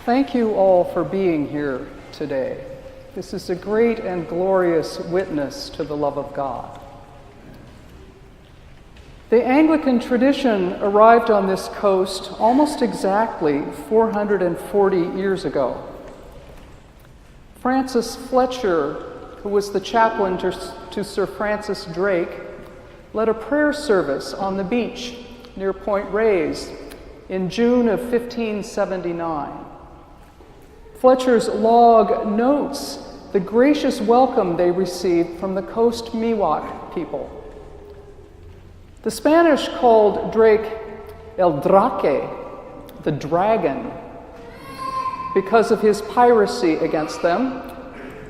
Thank you all for being here today. This is a great and glorious witness to the love of God. The Anglican tradition arrived on this coast almost exactly 440 years ago. Francis Fletcher, who was the chaplain to Sir Francis Drake, led a prayer service on the beach near Point Reyes in June of 1579. Fletcher's log notes the gracious welcome they received from the Coast Miwok people. The Spanish called Drake El Draque, the dragon, because of his piracy against them.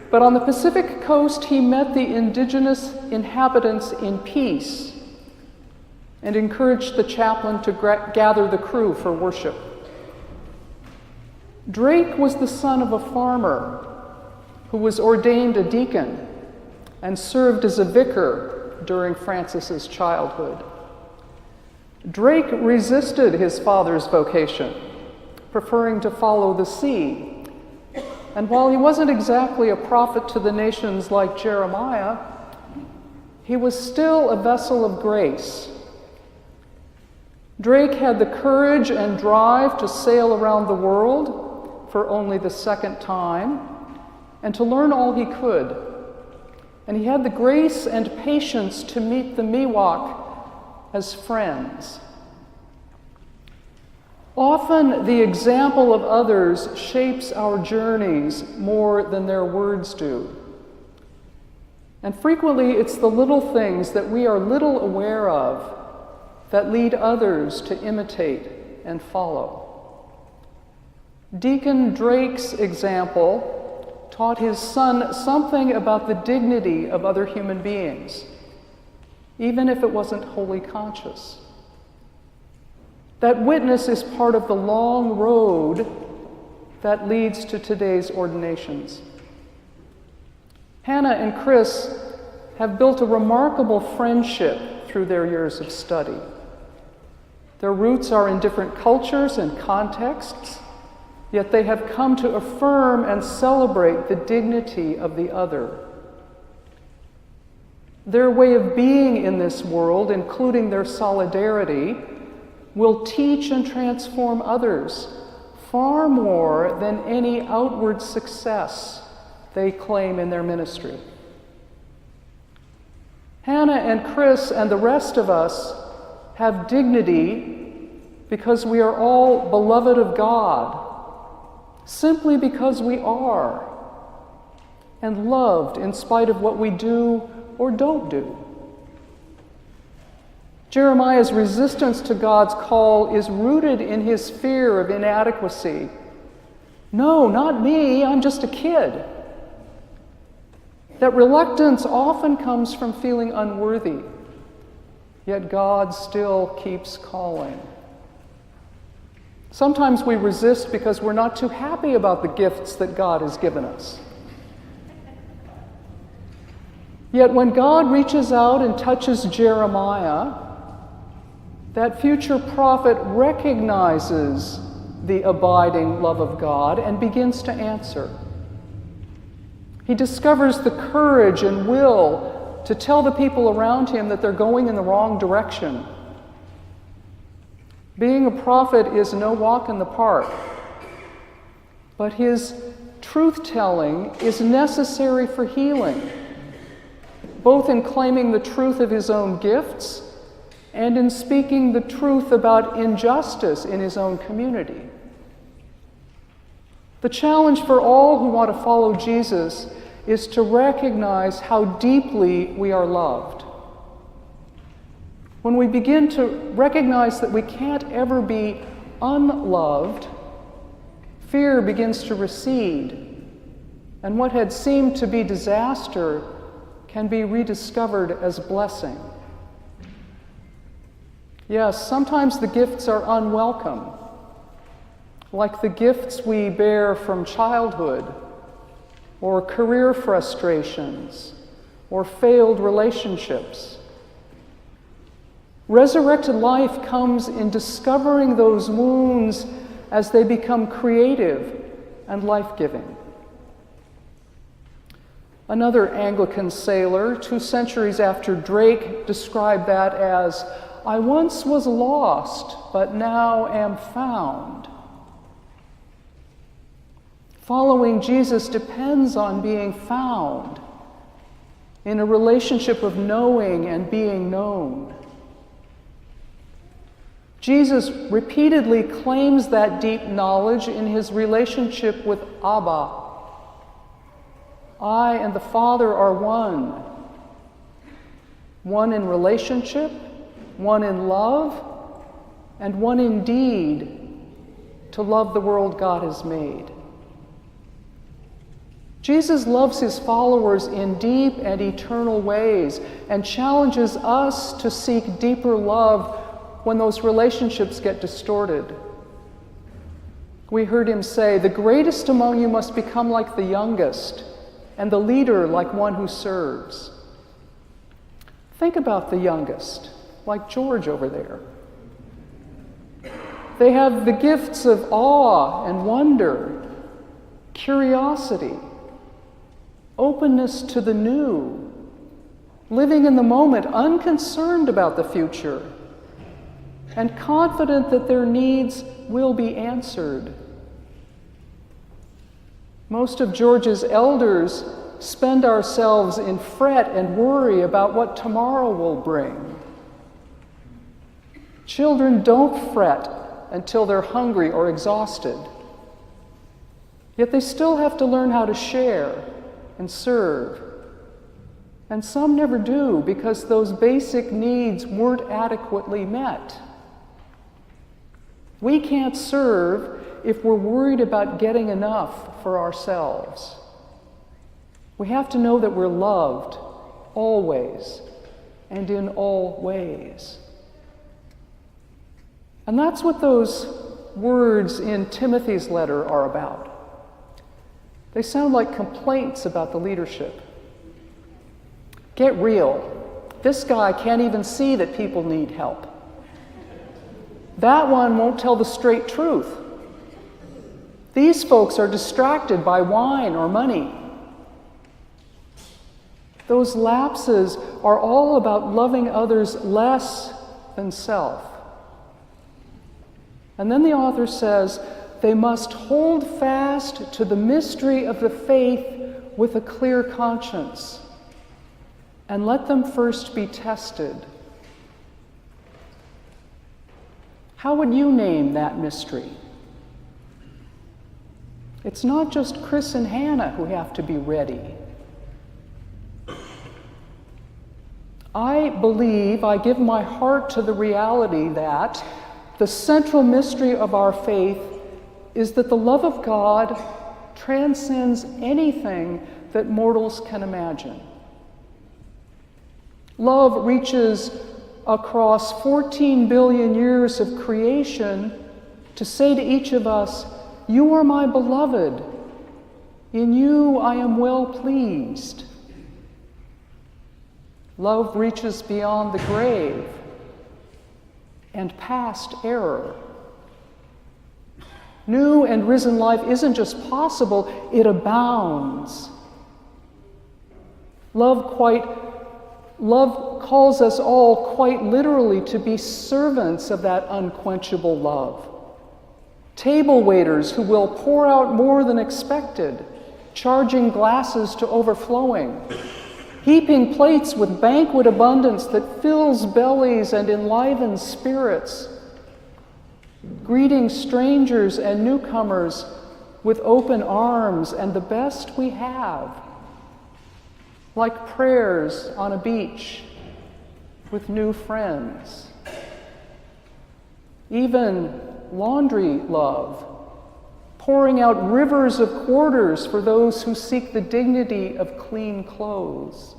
But on the Pacific coast, he met the indigenous inhabitants in peace and encouraged the chaplain to gather the crew for worship. Drake was the son of a farmer who was ordained a deacon and served as a vicar during Francis's childhood. Drake resisted his father's vocation, preferring to follow the sea. And while he wasn't exactly a prophet to the nations like Jeremiah, he was still a vessel of grace. Drake had the courage and drive to sail around the world for only the second time, and to learn all he could. And he had the grace and patience to meet the Miwok as friends. Often the example of others shapes our journeys more than their words do. And frequently it's the little things that we are little aware of that lead others to imitate and follow. Deacon Drake's example taught his son something about the dignity of other human beings, even if it wasn't wholly conscious. That witness is part of the long road that leads to today's ordinations. Hannah and Chris have built a remarkable friendship through their years of study. Their roots are in different cultures and contexts, yet they have come to affirm and celebrate the dignity of the other. Their way of being in this world, including their solidarity, will teach and transform others far more than any outward success they claim in their ministry. Hannah and Chris and the rest of us have dignity because we are all beloved of God, simply because we are, and loved in spite of what we do or don't do. Jeremiah's resistance to God's call is rooted in his fear of inadequacy. No, not me, I'm just a kid. That reluctance often comes from feeling unworthy, yet God still keeps calling. Sometimes we resist because we're not too happy about the gifts that God has given us. Yet when God reaches out and touches Jeremiah, that future prophet recognizes the abiding love of God and begins to answer. He discovers the courage and will to tell the people around him that they're going in the wrong direction. Being a prophet is no walk in the park, but his truth-telling is necessary for healing, both in claiming the truth of his own gifts and in speaking the truth about injustice in his own community. The challenge for all who want to follow Jesus is to recognize how deeply we are loved. When we begin to recognize that we can't ever be unloved, fear begins to recede, and what had seemed to be disaster can be rediscovered as blessing. Yes, sometimes the gifts are unwelcome, like the gifts we bear from childhood, or career frustrations, or failed relationships. Resurrected life comes in discovering those wounds as they become creative and life-giving. Another Anglican sailor, 2 centuries after Drake, described that as, "I once was lost, but now am found." Following Jesus depends on being found in a relationship of knowing and being known. Jesus repeatedly claims that deep knowledge in his relationship with Abba. I and the Father are one. One in relationship, one in love, and one in deed to love the world God has made. Jesus loves his followers in deep and eternal ways and challenges us to seek deeper love when those relationships get distorted. We heard him say, "The greatest among you must become like the youngest, and the leader like one who serves." Think about the youngest, like George over there. They have the gifts of awe and wonder, curiosity, openness to the new, living in the moment, unconcerned about the future, and confident that their needs will be answered. Most of George's elders spend ourselves in fret and worry about what tomorrow will bring. Children don't fret until they're hungry or exhausted. Yet they still have to learn how to share and serve. And some never do because those basic needs weren't adequately met. We can't serve if we're worried about getting enough for ourselves. We have to know that we're loved always and in all ways. And that's what those words in Timothy's letter are about. They sound like complaints about the leadership. Get real. This guy can't even see that people need help. That one won't tell the straight truth. These folks are distracted by wine or money. Those lapses are all about loving others less than self. And then the author says, they must hold fast to the mystery of the faith with a clear conscience, and let them first be tested. How would you name that mystery? It's not just Chris and Hannah who have to be ready. I give my heart to the reality that the central mystery of our faith is that the love of God transcends anything that mortals can imagine. Love reaches across 14 billion years of creation to say to each of us, "You are my beloved. In you I am well pleased." Love reaches beyond the grave and past error. New and risen life isn't just possible, it abounds. Love calls us all quite literally to be servants of that unquenchable love. Table waiters who will pour out more than expected, charging glasses to overflowing, heaping plates with banquet abundance that fills bellies and enlivens spirits, greeting strangers and newcomers with open arms and the best we have, like prayers on a beach with new friends. Even laundry love, pouring out rivers of quarters for those who seek the dignity of clean clothes.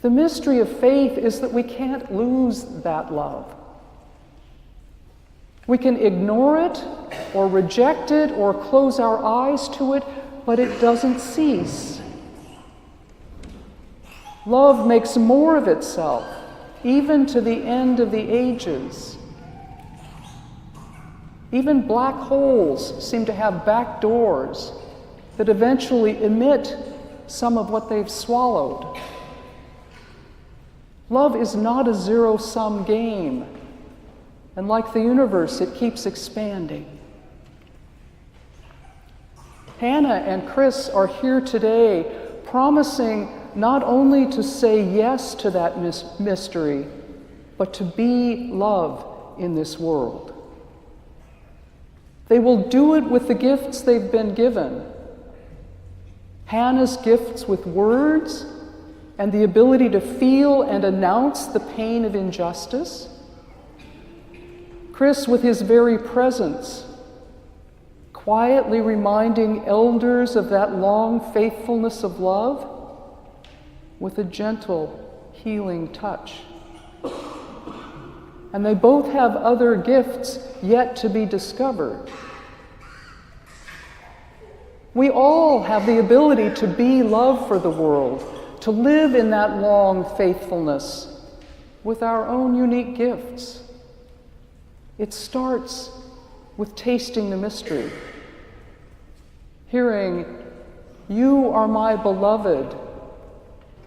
The mystery of faith is that we can't lose that love. We can ignore it or reject it or close our eyes to it, but it doesn't cease. Love makes more of itself, even to the end of the ages. Even black holes seem to have back doors that eventually emit some of what they've swallowed. Love is not a zero-sum game, and like the universe, it keeps expanding. Hannah and Chris are here today promising not only to say yes to that mystery, but to be love in this world. They will do it with the gifts they've been given. Hannah's gifts with words and the ability to feel and announce the pain of injustice. Chris with his very presence, quietly reminding elders of that long faithfulness of love with a gentle, healing touch. And they both have other gifts yet to be discovered. We all have the ability to be love for the world, to live in that long faithfulness with our own unique gifts. It starts with tasting the mystery, hearing, "You are my beloved,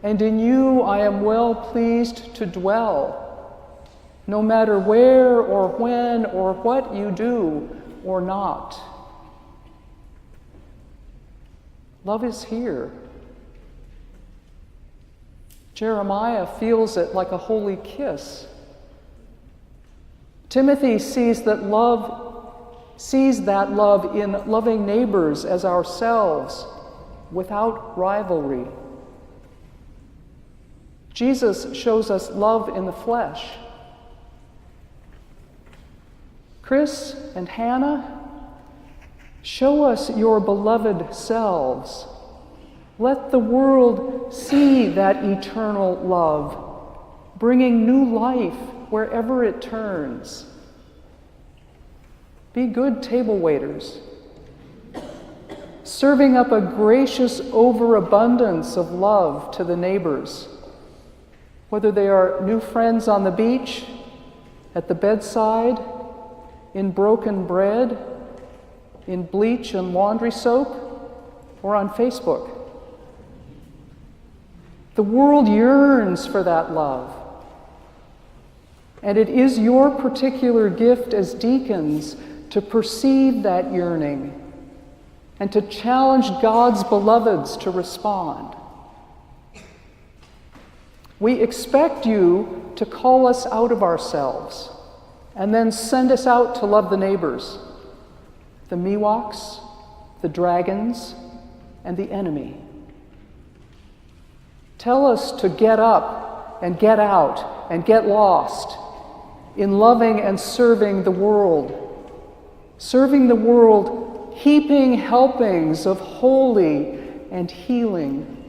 and in you I am well pleased to dwell, no matter where or when or what you do or not." Love is here. Jeremiah feels it like a holy kiss. Timothy sees that love in loving neighbors as ourselves, without rivalry. Jesus shows us love in the flesh. Chris and Hannah, show us your beloved selves. Let the world see that eternal love, bringing new life wherever it turns. Be good table waiters, serving up a gracious overabundance of love to the neighbors, whether they are new friends on the beach, at the bedside, in broken bread, in bleach and laundry soap, or on Facebook. The world yearns for that love. And it is your particular gift as deacons to perceive that yearning and to challenge God's beloveds to respond. We expect you to call us out of ourselves and then send us out to love the neighbors, the Miwoks, the dragons, and the enemy. Tell us to get up and get out and get lost in loving and serving the world, heaping helpings of holy and healing